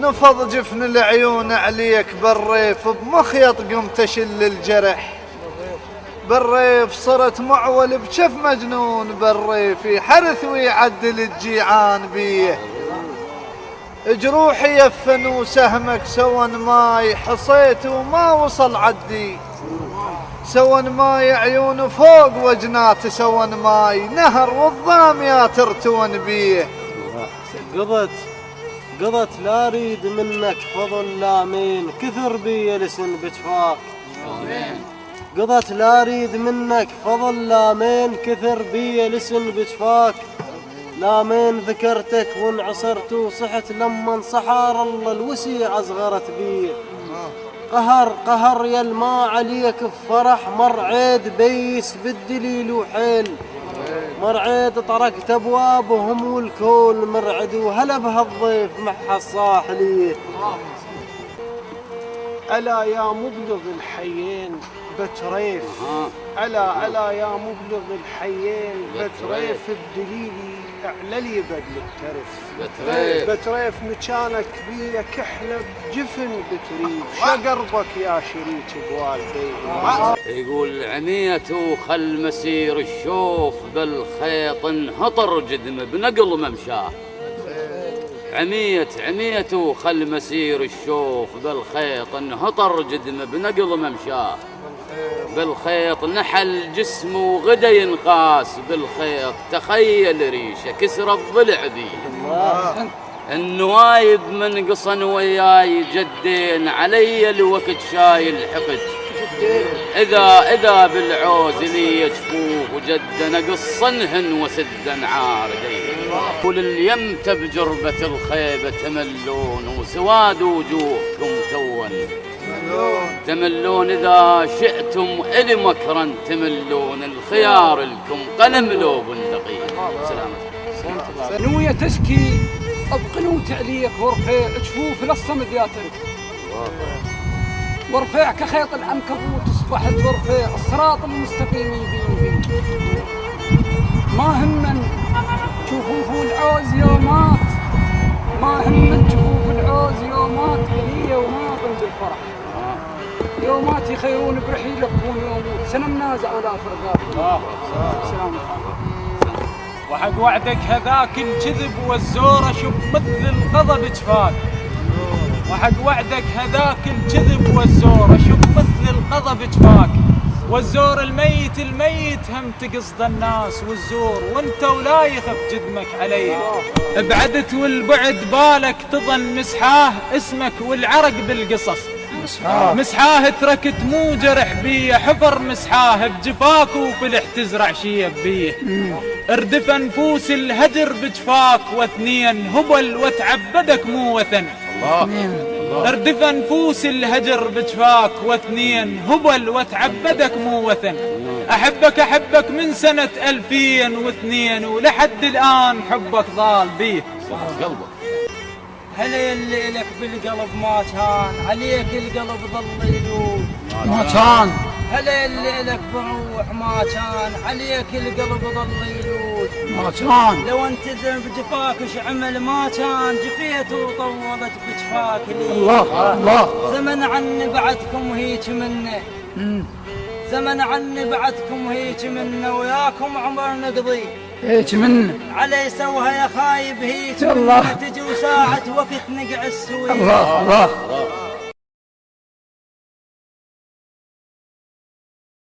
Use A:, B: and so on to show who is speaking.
A: نفض جفن العيون عليك بالريف، بمخيط قمت اشل الجرح. بالريف صرت معول بشف مجنون، بالريف يحرث ويعدل الجيعان بيه. جروحي يفن وسهمك سون ماي، حصيت وما وصل عدي. سون ماي عيون فوق وجنات، سون ماي نهر والضامية ترتون بيه.
B: قضت لا اريد منك فضل لامين، كثر بي لسن بجفاك. قضت لا اريد منك فضل لامين، كثر بي لسن بجفاك. لامين ذكرتك وانعصرت وصحت، لما انصحار الله الوسيع اصغرت بي. قهر يا الماء عليك بفرح، مر عيد بيس بالدليل وحيل. مرعيد طرقت ابوابهم والكون مرعد، وهلا بهالضيف مع الصاحليه.
C: ألا يا مبلغ الحيين بتريف، ألا يا مبلغ الحيين بتريف، بدليلي اعللي بدل الترف. بتريف مكانك بيه كحلة بجفن بتريف، شقربك يا شريك بوالدي.
D: يقول عميته خل مسير الشوف، بالخيط انهطر جدم بنقل ممشاه. عميته خل مسير الشوف، بالخيط انهطر جدم بنقل ممشاه. بالخيط نحل جسمه وغدا ينقاس، بالخيط تخيل ريشه كسر الضلع بيه. النوايب من قصن وياي جدين، علي الوقت شايل حقد. إذا بالعوز لي يجفوه وجد نقصنهن وسدن عاردين. ولليم تبجربة الخيبة تملون، وسواد وجوهكم تملون. إذا شئتم إلي مكرا تملون، الخيار لكم قلم لو بندقين. سلامة.
E: نوية تشكي بقنوت عليك ورفيع جفوف للصمد يا ترك، ورفيع كخيط العنكبوت اصبحت ورفيع الصراط المستقيم يبين. ما همن جفوف العوز يومات، ما همن جفوف العوز يومات، هي وناظم بالفرح. يومات يخيرون برحيل يكون يوموت، سنمنازع ولا فرقات. سلام.
C: وحق وعدك هذاك الكذب والزور اشوف مثل القضا بجفاك. وحق وعدك هذاك الكذب والزور اشوف مثل القضا بجفاك. والزور الميت هم تقصد الناس والزور، وانت ولا يخف جدمك علي. ابعدت والبعد بالك تظن مسحاه اسمك، والعرق بالقصص مسحاه تركت مو جرح بيه. حفر مسحاه بجفاك وفلح تزرع شيب بيه. اردف نفوس الهجر بجفاك، واثنين هبل وتعبدك مو وثن. اردف نفوس الهجر بجفاك، واثنين هبل وتعبدك مو وثن. احبك من سنة 2002، ولحد الآن حبك ضال بيه.
F: هلا اللي لك بالقلب ما كان، عليك القلب ظل يلوج
E: ما كان.
F: هلا اللي لك بروح ما كان، عليك القلب ظل يلوج
E: ما كان.
F: لو انت ذنب جفاك ايش عمل ما كان، جفيت وطولت بجفاك لي.
E: الله
F: زمن عني بعدكم هيك منه، زمن عني بعدكم هيك منه، وياكم عمر نقضي
E: هيك منه.
F: علي سوها يا خايب هيك منه، تجي وساعة وقت نقع السويق.
E: الله